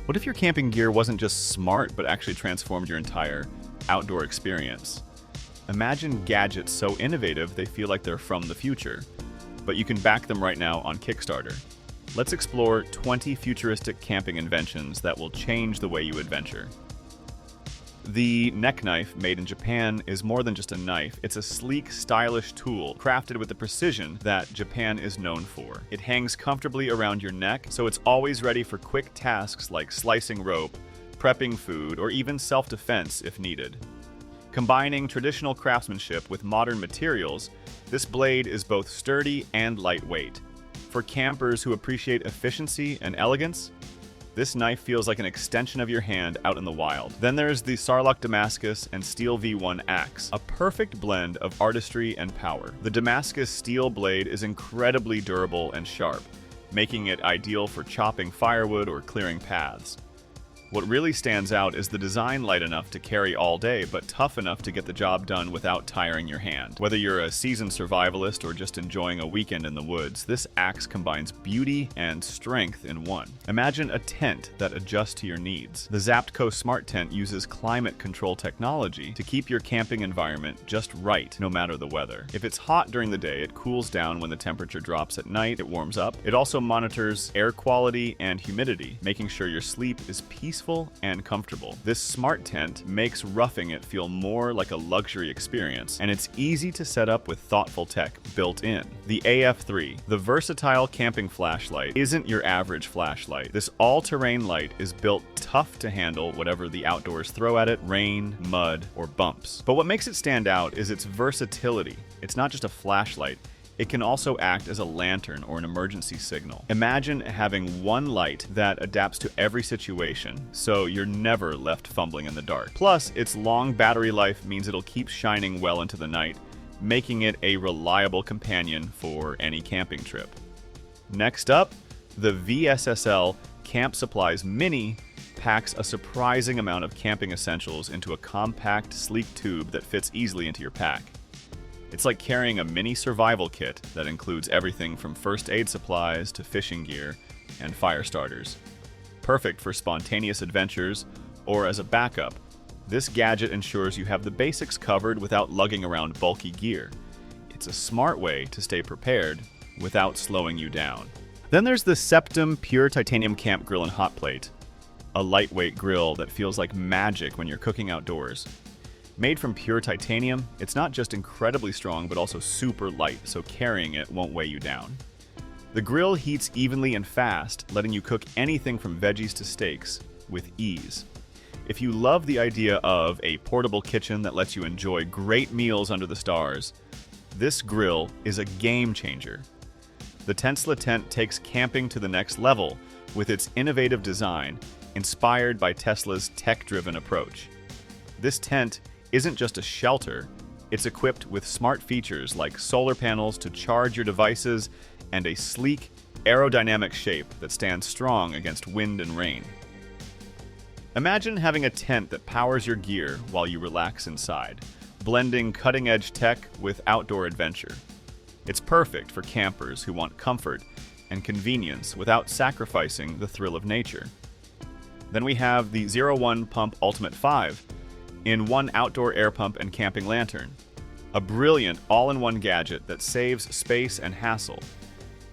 What if your camping gear wasn't just smart, but actually transformed your entire outdoor experience? Imagine gadgets so innovative they feel like they're from the future, but you can back them right now on Kickstarter. Let's explore 20 futuristic camping inventions that will change the way you adventure. The neck knife, made in Japan, is more than just a knife. It's a sleek, stylish tool crafted with the precision that Japan is known for. It hangs comfortably around your neck, so it's always ready for quick tasks like slicing rope, prepping food, or even self-defense if needed. Combining traditional craftsmanship with modern materials, this blade is both sturdy and lightweight. For campers who appreciate efficiency and elegance, this knife feels like an extension of your hand out in the wild. Then there's the Sarlock Damascus and Steel V1 axe, a perfect blend of artistry and power. The Damascus steel blade is incredibly durable and sharp, making it ideal for chopping firewood or clearing paths. What really stands out is the design light enough to carry all day, but tough enough to get the job done without tiring your hand. Whether you're a seasoned survivalist or just enjoying a weekend in the woods, this axe combines beauty and strength in one. Imagine a tent that adjusts to your needs. The Zapco Smart Tent uses climate control technology to keep your camping environment just right, no matter the weather. If it's hot during the day, it cools down when the temperature drops. At night, it warms up. It also monitors air quality and humidity, making sure your sleep is peaceful and comfortable. This smart tent makes roughing it feel more like a luxury experience, and it's easy to set up with thoughtful tech built in. The AF3, the versatile camping flashlight, isn't your average flashlight. This all-terrain light is built tough to handle whatever the outdoors throw at it, rain, mud, or bumps. But what makes it stand out is its versatility. It's not just a flashlight. It can also act as a lantern or an emergency signal. Imagine having one light that adapts to every situation, so you're never left fumbling in the dark. Plus, its long battery life means it'll keep shining well into the night, making it a reliable companion for any camping trip. Next up, the VSSSL Camp Supplies Mini packs a surprising amount of camping essentials into a compact, sleek tube that fits easily into your pack. It's like carrying a mini survival kit that includes everything from first aid supplies to fishing gear and fire starters. Perfect for spontaneous adventures or as a backup, this gadget ensures you have the basics covered without lugging around bulky gear. It's a smart way to stay prepared without slowing you down. Then there's the Septum Pure Titanium Camp Grill and Hot Plate, a lightweight grill that feels like magic when you're cooking outdoors. Made from pure titanium, it's not just incredibly strong, but also super light, so carrying it won't weigh you down. The grill heats evenly and fast, letting you cook anything from veggies to steaks with ease. If you love the idea of a portable kitchen that lets you enjoy great meals under the stars, this grill is a game changer. The Tesla tent takes camping to the next level with its innovative design, inspired by Tesla's tech-driven approach. This tent isn't just a shelter, it's equipped with smart features like solar panels to charge your devices and a sleek, aerodynamic shape that stands strong against wind and rain. Imagine having a tent that powers your gear while you relax inside, blending cutting-edge tech with outdoor adventure. It's perfect for campers who want comfort and convenience without sacrificing the thrill of nature. Then we have the 01 Pump Ultimate 5, in one outdoor air pump and camping lantern. A brilliant all-in-one gadget that saves space and hassle.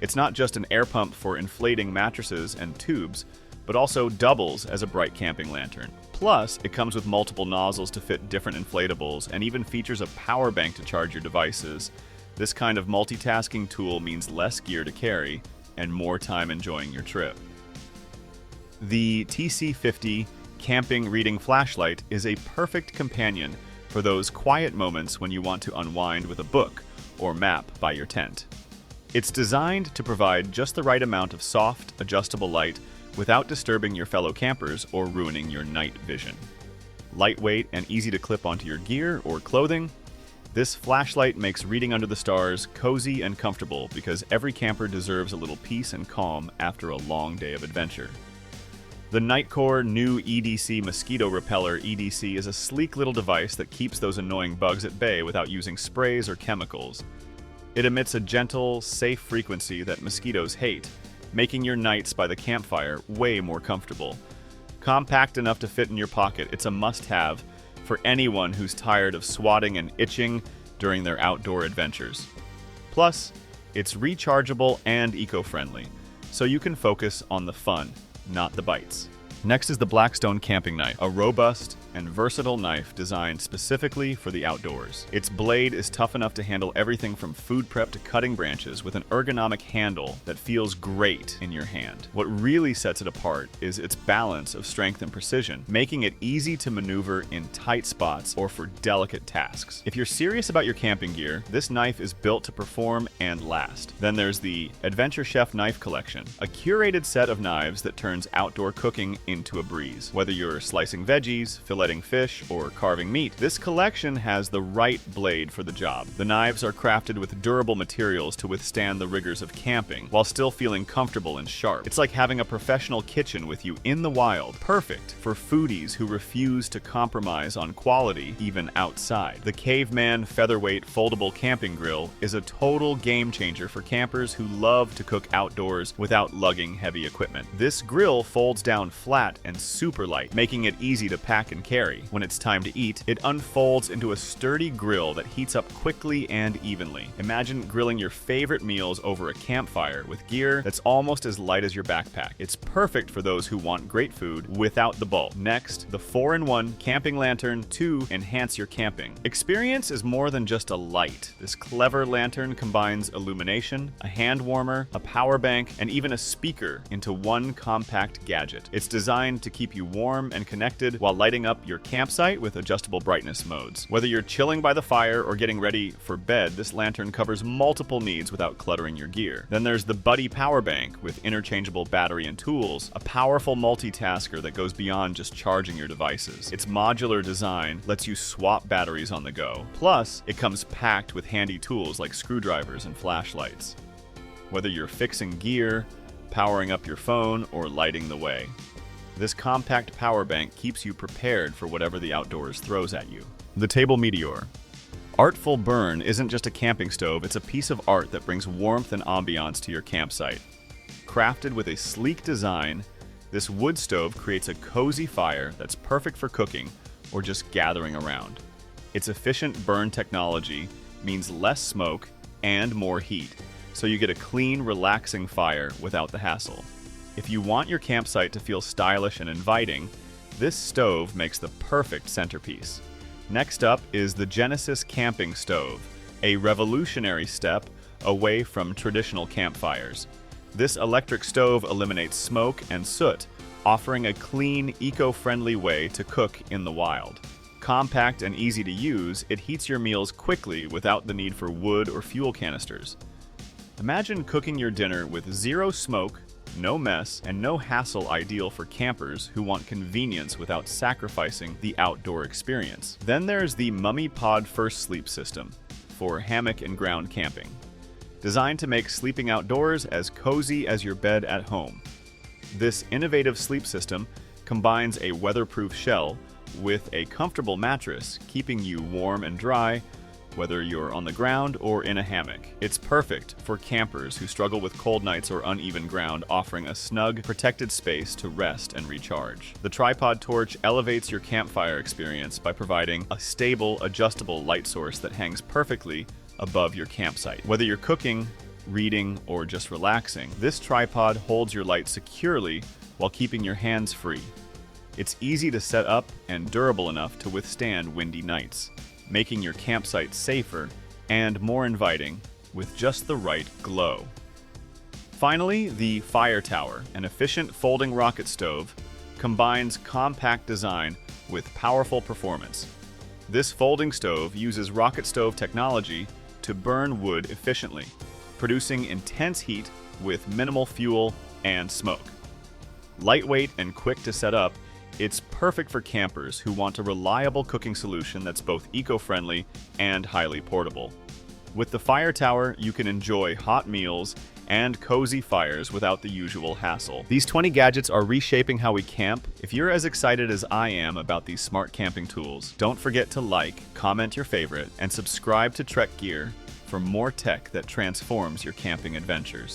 It's not just an air pump for inflating mattresses and tubes, but also doubles as a bright camping lantern. Plus, it comes with multiple nozzles to fit different inflatables and even features a power bank to charge your devices. This kind of multitasking tool means less gear to carry and more time enjoying your trip. The TC50 Camping Reading Flashlight is a perfect companion for those quiet moments when you want to unwind with a book or map by your tent. It's designed to provide just the right amount of soft, adjustable light without disturbing your fellow campers or ruining your night vision. Lightweight and easy to clip onto your gear or clothing, this flashlight makes reading under the stars cozy and comfortable because every camper deserves a little peace and calm after a long day of adventure. The Nightcore new EDC Mosquito Repeller EDC is a sleek little device that keeps those annoying bugs at bay without using sprays or chemicals. It emits a gentle, safe frequency that mosquitoes hate, making your nights by the campfire way more comfortable. Compact enough to fit in your pocket, it's a must-have for anyone who's tired of swatting and itching during their outdoor adventures. Plus, it's rechargeable and eco-friendly, so you can focus on the fun, not the bites. Next is the Blackstone camping knife, a robust and versatile knife designed specifically for the outdoors. Its blade is tough enough to handle everything from food prep to cutting branches with an ergonomic handle that feels great in your hand. What really sets it apart is its balance of strength and precision, making it easy to maneuver in tight spots or for delicate tasks. If you're serious about your camping gear, this knife is built to perform and last. Then there's the Adventure Chef Knife Collection, a curated set of knives that turns outdoor cooking into a breeze. Whether you're slicing veggies, filleting fish, or carving meat, this collection has the right blade for the job. The knives are crafted with durable materials to withstand the rigors of camping, while still feeling comfortable and sharp. It's like having a professional kitchen with you in the wild, perfect for foodies who refuse to compromise on quality even outside. The Caveman Featherweight Foldable Camping Grill is a total game changer for campers who love to cook outdoors without lugging heavy equipment. This grill folds down flat and super light, making it easy to pack and carry. When it's time to eat, it unfolds into a sturdy grill that heats up quickly and evenly. Imagine grilling your favorite meals over a campfire with gear that's almost as light as your backpack. It's perfect for those who want great food without the bulk. Next, the 4-in-1 camping lantern to enhance your camping. Experience is more than just a light. This clever lantern combines illumination, a hand warmer, a power bank, and even a speaker into one compact gadget. It's designed to keep you warm and connected while lighting up your campsite with adjustable brightness modes. Whether you're chilling by the fire or getting ready for bed, this lantern covers multiple needs without cluttering your gear. Then there's the Buddy Power Bank with interchangeable battery and tools, a powerful multitasker that goes beyond just charging your devices. Its modular design lets you swap batteries on the go. Plus, it comes packed with handy tools like screwdrivers and flashlights. Whether you're fixing gear, powering up your phone, or lighting the way, this compact power bank keeps you prepared for whatever the outdoors throws at you. The Table Meteor. Artful Burn isn't just a camping stove, it's a piece of art that brings warmth and ambiance to your campsite. Crafted with a sleek design, this wood stove creates a cozy fire that's perfect for cooking or just gathering around. Its efficient burn technology means less smoke and more heat, so you get a clean, relaxing fire without the hassle. If you want your campsite to feel stylish and inviting, this stove makes the perfect centerpiece. Next up is the Genesis Camping Stove, a revolutionary step away from traditional campfires. This electric stove eliminates smoke and soot, offering a clean, eco-friendly way to cook in the wild. Compact and easy to use, it heats your meals quickly without the need for wood or fuel canisters. Imagine cooking your dinner with zero smoke, no mess, and no hassle, ideal for campers who want convenience without sacrificing the outdoor experience. Then there's the Mummy Pod First Sleep System for hammock and ground camping. Designed to make sleeping outdoors as cozy as your bed at home. This innovative sleep system combines a weatherproof shell with a comfortable mattress, keeping you warm and dry whether you're on the ground or in a hammock. It's perfect for campers who struggle with cold nights or uneven ground, offering a snug, protected space to rest and recharge. The tripod torch elevates your campfire experience by providing a stable, adjustable light source that hangs perfectly above your campsite. Whether you're cooking, reading, or just relaxing, this tripod holds your light securely while keeping your hands free. It's easy to set up and durable enough to withstand windy nights, making your campsite safer and more inviting with just the right glow. Finally, the Fire Tower, an efficient folding rocket stove, combines compact design with powerful performance. This folding stove uses rocket stove technology to burn wood efficiently, producing intense heat with minimal fuel and smoke. Lightweight and quick to set up, it's perfect for campers who want a reliable cooking solution that's both eco-friendly and highly portable. With the Fire Tower, you can enjoy hot meals and cozy fires without the usual hassle. These 20 gadgets are reshaping how we camp. If you're as excited as I am about these smart camping tools, don't forget to like, comment your favorite, and subscribe to Trek Gear for more tech that transforms your camping adventures.